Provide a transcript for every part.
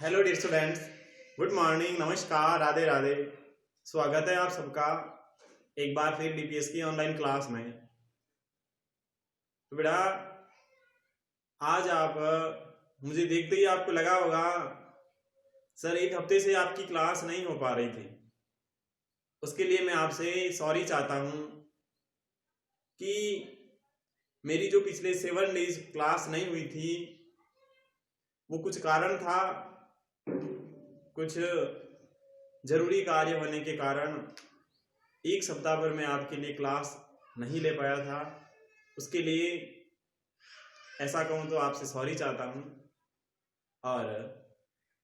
Hello dear students, good morning, नमस्कार, राधे राधे। स्वागत है आप सबका एक बार फिर डीपीएस की ऑनलाइन क्लास में। तो बेटा आज आप मुझे देखते ही आपको लगा होगा सर एक हफ्ते से आपकी क्लास नहीं हो पा रही थी। उसके लिए मैं आपसे सॉरी चाहता हूँ कि मेरी जो पिछले 7 डेज क्लास नहीं हुई थी वो कुछ कारण था, कुछ जरूरी कार्य होने के कारण एक सप्ताह भर मैं आपके लिए क्लास नहीं ले पाया था। उसके लिए ऐसा कहूँ तो आपसे सॉरी चाहता हूँ। और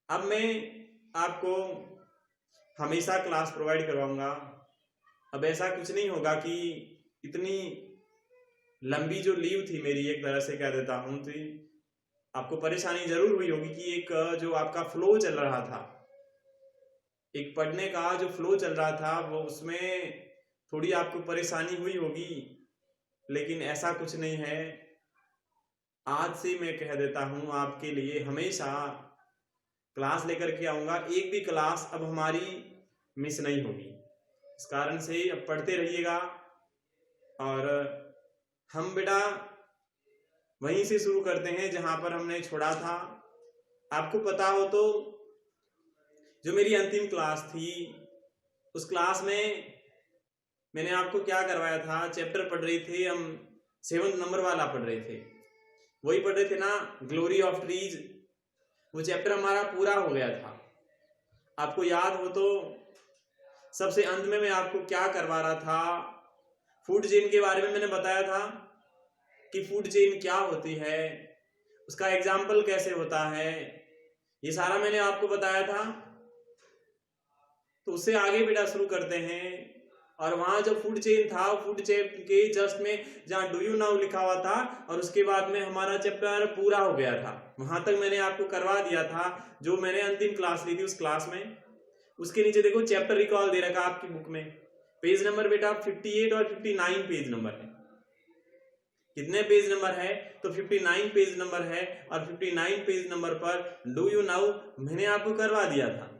अब मैं आपको हमेशा क्लास प्रोवाइड करवाऊंगा। अब ऐसा कुछ नहीं होगा कि इतनी लंबी जो लीव थी मेरी, एक तरह से कह देता हूँ, तो आपको परेशानी जरूर हुई होगी कि एक जो आपका फ्लो चल रहा था, एक पढ़ने का जो फ्लो चल रहा था वो उसमें थोड़ी आपको परेशानी हुई होगी। लेकिन ऐसा कुछ नहीं है। आज से मैं कह देता हूँ आपके लिए हमेशा क्लास लेकर के आऊँगा। एक भी क्लास अब हमारी मिस नहीं होगी। इस कारण से अब पढ़ते रहिएगा। और हम बेटा वहीं से शुरू करते हैं जहाँ पर हमने छोड़ा था। आपको पता हो तो जो मेरी अंतिम क्लास थी उस क्लास में मैंने आपको क्या करवाया था, चैप्टर पढ़ रहे थे हम, 7 नंबर वाला पढ़ रहे थे, वही पढ़ रहे थे ना, ग्लोरी ऑफ ट्रीज। वो चैप्टर हमारा पूरा हो गया था। आपको याद हो तो सबसे अंत में मैं आपको क्या करवा रहा था, फूड चेन के बारे में मैंने बताया था कि फूड चेन क्या होती है, उसका एग्जाम्पल कैसे होता है, ये सारा मैंने आपको बताया था। तो उससे आगे बेटा शुरू करते हैं। और वहां जो फूड चेन था, फूड चेन के जस्ट में जहां डू यू नाउ लिखा हुआ था और उसके बाद में हमारा चैप्टर पूरा हो गया था, वहां तक मैंने आपको करवा दिया था जो मैंने अंतिम क्लास ली थी उस क्लास में। उसके नीचे देखो चैप्टर रिकॉल दे रखा आपकी बुक में, पेज नंबर बेटा 58 और 59 पेज नंबर है। कितने पेज नंबर है? तो 59 पेज नंबर है। और 59 पेज नंबर पर डू यू नाउ मैंने आपको करवा दिया था।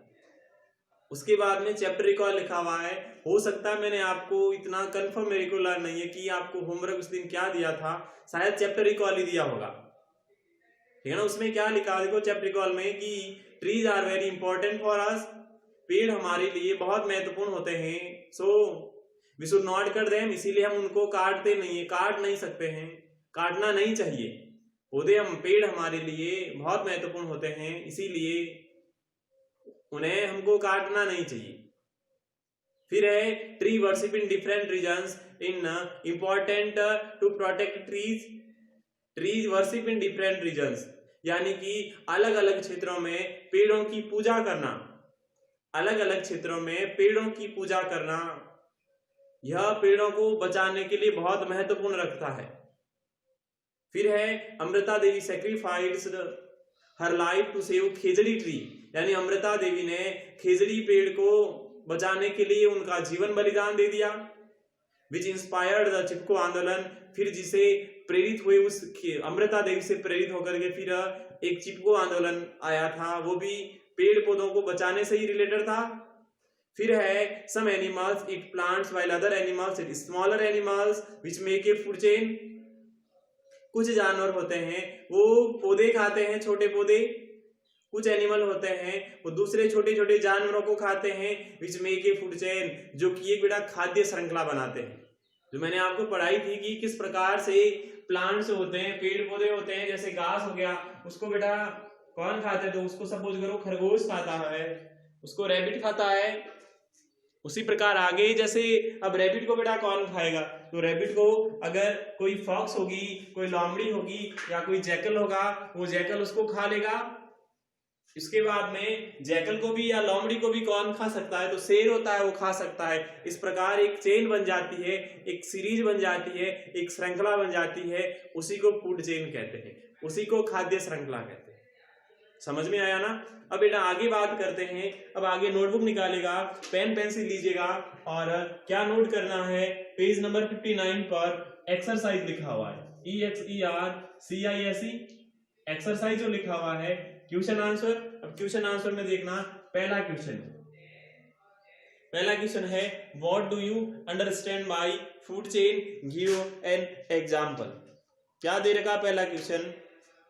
उसके बाद में चैप्टर रिकॉल लिखा हुआ है। हो सकता है मैंने आपको इतना कंफर्म मेरे को लगा नहीं है कि आपको होमवर्क उस दिन क्या दिया था, शायद चैप्टर रिकॉल ही दिया होगा, ठीक है ना। उसमें क्या लिखा देखो चैप्टर रिकॉल में कि trees are very important for us, पेड़ हमारे लिए बहुत महत्वपूर्ण होते हैं। So we should not cut them, इसीलिए हम उनको काटते नहीं है, काट नहीं सकते हैं, काटना नहीं चाहिए। पौधे हम, पेड़ हमारे लिए बहुत महत्वपूर्ण होते हैं, इसीलिए उन्हें हमको काटना नहीं चाहिए। फिर है tree worship in different regions in important to protect trees, trees worship in different regions, यानी कि अलग अलग क्षेत्रों में पेड़ों की पूजा करना, अलग अलग क्षेत्रों में पेड़ों की पूजा करना, यह पेड़ों को बचाने के लिए बहुत महत्वपूर्ण रखता है। फिर है Amrita Devi sacrificed her life to save khejri tree, यानी अमृता देवी ने खेजड़ी पेड़ को बचाने के लिए उनका जीवन बलिदान दे दिया। विच इंस्पायर्ड द चिपको आंदोलन, फिर जिसे प्रेरित हुए, उस अमृता देवी से प्रेरित होकर के फिर एक चिपको आंदोलन आया था, वो भी पेड़ पौधों को बचाने से ही रिलेटेड था। फिर है some animals eat plants while other animals eat smaller animals which make a food chain, कुछ जानवर होते हैं वो पौधे खाते हैं, छोटे पौधे, कुछ एनिमल होते हैं वो दूसरे छोटे छोटे जानवरों को खाते हैं, which make a food chain, जो कि एक बेटा खाद्य श्रृंखला बनाते हैं। जो मैंने आपको पढ़ाई थी कि किस प्रकार से प्लांट्स होते हैं, पेड़ पौधे होते हैं, जैसे घास हो गया, उसको बेटा कौन खाता है, तो उसको सपोज करो खरगोश खाता है, उसको रैबिट खाता है। उसी प्रकार आगे जैसे अब रैबिट को बेटा कौन खाएगा, तो रैबिट को अगर कोई फॉक्स होगी, कोई लोमड़ी होगी या कोई जैकल होगा, वो जैकल उसको खा लेगा। इसके बाद में जैकल को भी या लोमड़ी को भी कौन खा सकता है, तो शेर होता है वो खा सकता है। इस प्रकार एक चेन बन जाती है, एक सीरीज बन जाती है, एक श्रृंखला बन जाती है, उसी को फूड चेन कहते हैं, उसी को खाद्य श्रृंखला कहते हैं। समझ में आया ना। अब बेटा आगे बात करते हैं। अब आगे नोटबुक निकालेगा, पेन पेंसिल लीजिएगा और क्या नोट करना है, पेज नंबर 59 पर एक्सरसाइज लिखा हुआ है, EXERCISE, एक्सरसाइज जो लिखा हुआ है क्वेश्चन आंसर। अब क्वेश्चन आंसर में देखना, पहला क्वेश्चन है what do you understand bye food chain, give an example. क्या दे रखा पहला question,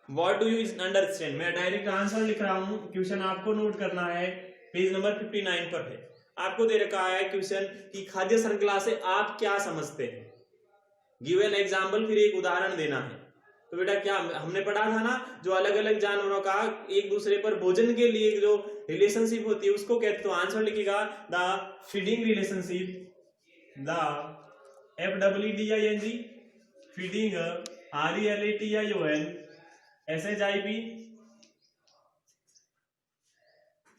what do you understand. मैं डायरेक्ट आंसर लिख रहा हूं, क्वेश्चन आपको नोट करना है, पेज नंबर 59 पर है। आपको दे रखा है क्वेश्चन कि खाद्य श्रृंखला से आप क्या समझते हैं, गिव एन एग्जांपल, फिर एक उदाहरण देना है। तो बेटा क्या हमने पढ़ा था ना, जो अलग अलग जानवरों का एक दूसरे पर भोजन के लिए जो रिलेशनशिप होती है उसको कहते, तो आंसर लिखेगा the feeding relationship, the FEEDING feeding RELATION SHIP,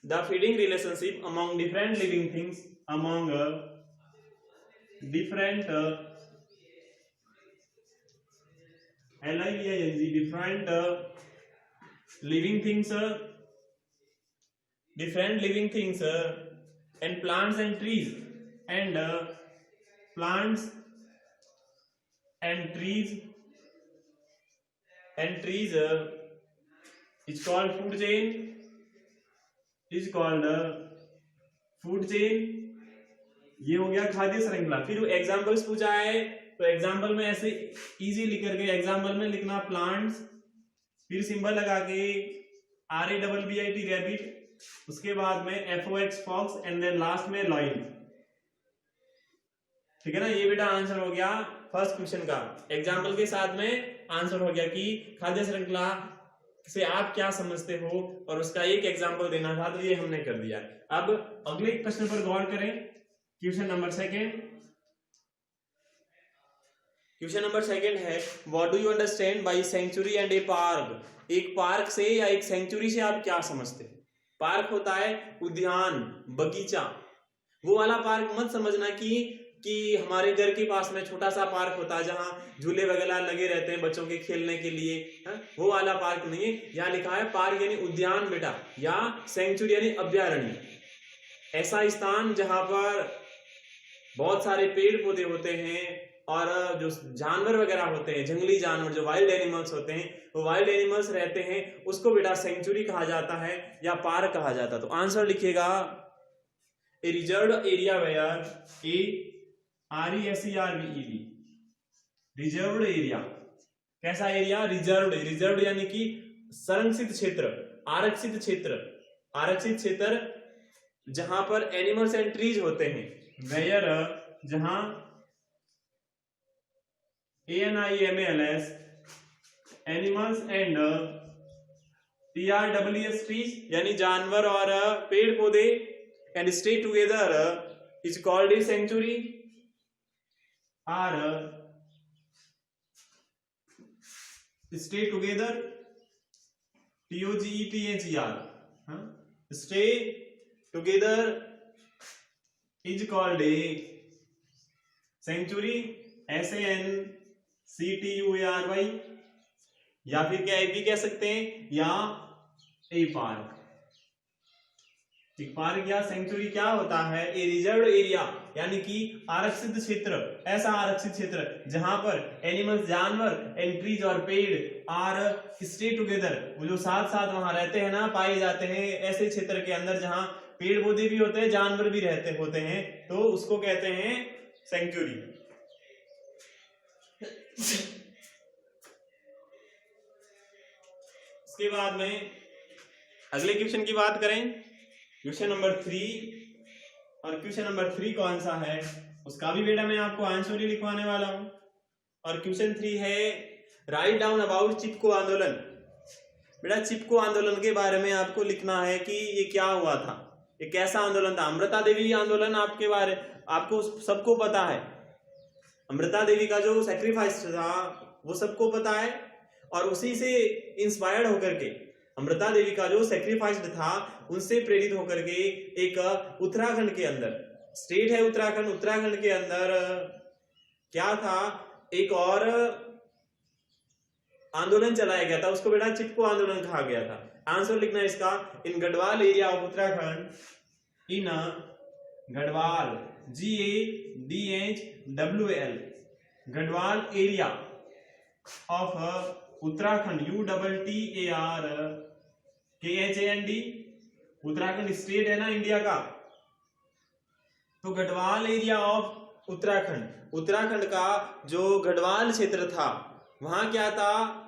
the feeding relationship among different living things, among different LIVING different living things, and plants and trees, and plants and trees is called food chain, is called food chain. ये हो गया खाद्य श्रृंखला। फिर examples पूछा है, तो example में ऐसे इजी लिख करके एग्जांपल में लिखना प्लांट्स, फिर सिंबल लगा के RABBIT रैबिट, उसके बाद में FOX fox, and then last में लॉइन। ठीक है ना, ये बेटा आंसर हो गया फर्स्ट क्वेश्चन का। एग्जांपल के साथ में आंसर हो गया कि खाद्य श्रृंखला से आप क्या समझते हो, और उसका एक एग्जांपल देना था, तो ये हमने कर दिया। अब अगले प्रश्न पर गौर करें, क्वेश्चन नंबर सेकंड है what do you understand by century and a park. एक पार्क से या एक सेंचुरी से आप क्या समझते हैं। पार्क होता है उद्यान, बगीचा। वो वाला पार्क मत समझना कि हमारे घर के पास में छोटा सा पार्क होता है जहां झूले वगैरह लगे रहते हैं बच्चों के खेलने के लिए, वो वाला पार्क नहीं है। यहाँ लिखा है पार्क यानी उद्यान बेटा, या सेंचुरी यानी अभ्यारण्य, ऐसा स्थान जहां पर बहुत सारे पेड़ पौधे होते हैं और जो जानवर वगैरह होते हैं, जंगली जानवर जो वाइल्ड एनिमल्स होते हैं, वो वाइल्ड एनिमल्स रहते हैं, उसको बेटा सेंचुरी कहा जाता है या पार्क कहा जाता है। तो आंसर लिखिएगा a reserved area where RESERVED, reserved area. कैसा एरिया, रिजर्व्ड यानी कि संरक्षित क्षेत्र, आरक्षित क्षेत्र जहां पर एनिमल्स एंड ट्रीज होते हैं, वेयर जहां ANIMALS animals and TREES trees यानी जानवर और पेड़ पौधे, and stay together is called a century, are stay together TOGETHER, stay together is called a sanctuary, SANCTUARY, या फिर क्या भी कह सकते हैं, या ए पार्क। पार्क या सेंचुरी क्या होता है, ए रिजर्व्ड एरिया यानी कि आरक्षित क्षेत्र, ऐसा आरक्षित क्षेत्र जहां पर एनिमल्स जानवर एंड ट्रीज और पेड़ आर स्टे टुगेदर, वो जो साथ साथ वहां रहते हैं ना, पाए जाते हैं ऐसे क्षेत्र के अंदर जहां पेड़ पौधे भी होते हैं, जानवर भी होते हैं, तो उसको कहते हैं सेंचुरी। उसके बाद में अगले क्वेश्चन की बात करें, क्वेश्चन नंबर 3, और क्वेश्चन नंबर 3 कौन सा है उसका भी बेटा मैं आपको आंसर ही लिखवाने वाला हूं। और क्वेश्चन 3 है राइट डाउन अबाउट चिपको आंदोलन। बेटा चिपको आंदोलन के बारे में आपको लिखना है कि ये क्या हुआ था, ये कैसा आंदोलन था। अमृता देवी आंदोलन आपको सबको पता है, अमृता देवी का जो सैक्रिफाइस था वो सबको पता है, और उसी से इंस्पायर्ड होकर के अमृता देवी का जो सैक्रिफाइस था उनसे प्रेरित होकर के एक उत्तराखंड के अंदर, स्टेट है उत्तराखंड के अंदर क्या था, एक और आंदोलन चलाया गया था, उसको बेटा चिपको आंदोलन कहा गया था। आंसर लिखना है इसका, in Garhwal area of Uttarakhand, in Garhwal GADHWL Garhwal area of Uttarakhand UTTAR KHAND, Uttarakhand state है ना इंडिया का। तो गढ़वाल एरिया ऑफ उत्तराखंड, उत्तराखंड का जो गढ़वाल क्षेत्र था वहां क्या था,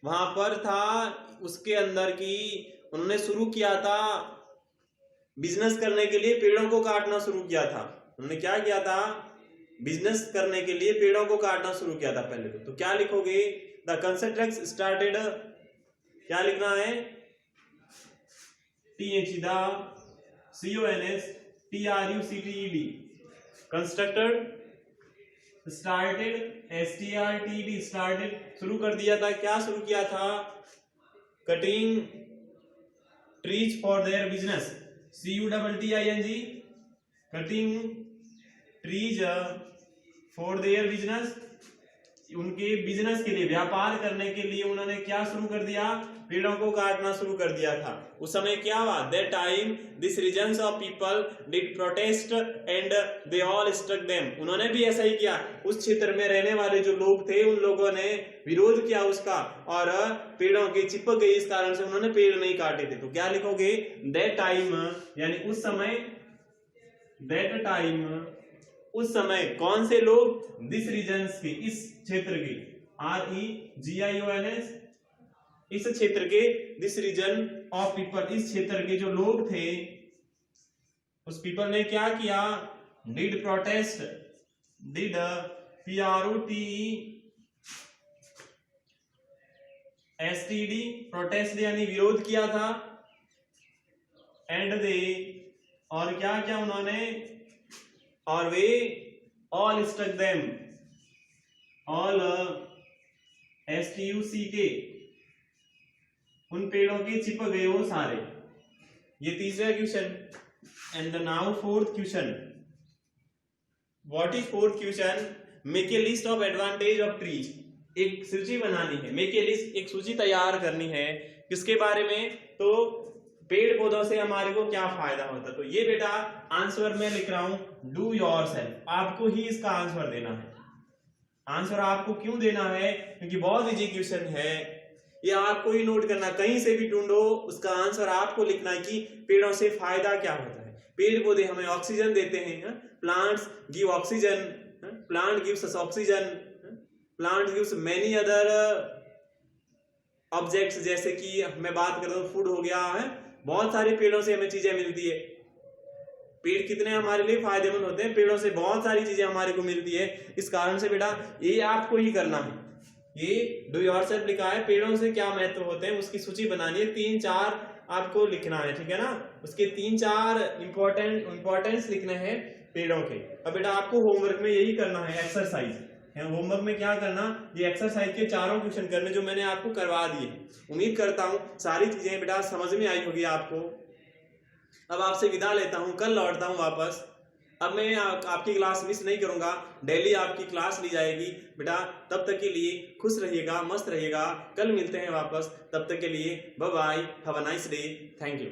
वहां पर था उसके अंदर की उन्होंने शुरू किया था बिजनेस करने के लिए पेड़ों को काटना शुरू किया था। उन्होंने क्या किया था, बिजनेस करने के लिए पेड़ों को काटना शुरू किया था पहले। तो क्या लिखोगे, द कंस्ट्रक्शन स्टार्टेड, क्या लिखना है, TH the CONSTRUCTED, constructed started STARTED, started शुरू कर दिया था। क्या शुरू किया था, cutting trees for their business, CUTTING, cutting trees for their business, उनके बिजनेस के लिए, व्यापार करने के लिए उन्होंने क्या शुरू कर दिया, पेड़ों को काटना शुरू कर दिया था। उस समय क्या हुआ, that time this regions of people did protest and they all struck them, उन्होंने भी ऐसा ही किया। उस क्षेत्र में रहने वाले जो लोग थे उन लोगों ने विरोध किया उसका और पेड़ों के चिपक गई, इस कारण से उन्होंने पेड़ नहीं काटे थे। तो क्या लिखोगे, दैट टाइम, यानी उस समय, दैट टाइम उस समय कौन से लोग, दिस रीजन्स के, इस क्षेत्र के, REGIONS, इस क्षेत्र के, दिस रीजन ऑफ पीपल, इस क्षेत्र के जो लोग थे उस पीपल ने क्या किया, did protest, did PROTESTED, protest यानी विरोध किया था, एंड दे, और क्या क्या उन्होंने, और वे all struck them, all STUCK, उन पेड़ों के चिपक गए वो सारे। ये तीसरा question. And now fourth question, what is fourth question, make a list of advantage of trees, एक सूची बनानी है, मेक ए लिस्ट, एक सूची तैयार करनी है, किसके बारे में, तो पेड़ पौधों से हमारे को क्या फायदा होता है। तो ये बेटा आंसर मैं लिख रहा हूं, डू योरसेल्फ, आपको ही इसका आंसर देना है। आंसर आपको क्यों देना है, क्योंकि बहुत इजी क्वेश्चन है, ये आपको ही नोट करना, कहीं से भी ढूंढो उसका आंसर आपको लिखना है कि पेड़ों से फायदा क्या होता है। पेड़ पौधे हमें ऑक्सीजन देते हैं, plants give oxygen, plant gives us oxygen, plant gives many other objects, जैसे कि मैं बात करता हूँ फूड हो गया है, बहुत सारे पेड़ों से हमें चीजें मिलती है। पेड़ कितने हमारे लिए फायदेमंद होते हैं, पेड़ों से बहुत सारी चीजें हमारे को मिलती है। इस कारण से बेटा ये आपको ही करना है, ये डू योरसेल्फ लिखा है, पेड़ों से क्या महत्व होते हैं उसकी सूची बनानी है, 3-4 आपको लिखना है, ठीक है ना, उसके 3-4 इंपॉर्टेंस लिखने हैं पेड़ों के। अब बेटा आपको होमवर्क में यही करना है, एक्सरसाइज है, होमवर्क में क्या करना, ये एक्सरसाइज के 4 क्वेश्चन करने जो मैंने आपको करवा दिए। उम्मीद करता हूँ सारी चीजें बेटा समझ में आई होगी आपको। अब आपसे विदा लेता हूँ, कल लौटता हूँ वापस। अब मैं आपकी क्लास मिस नहीं करूंगा, डेली आपकी क्लास ली जाएगी बेटा। तब तक के लिए खुश रहिएगा, मस्त रहिएगा, कल मिलते हैं वापस, तब तक के लिए bye bye, have a nice day, thank you.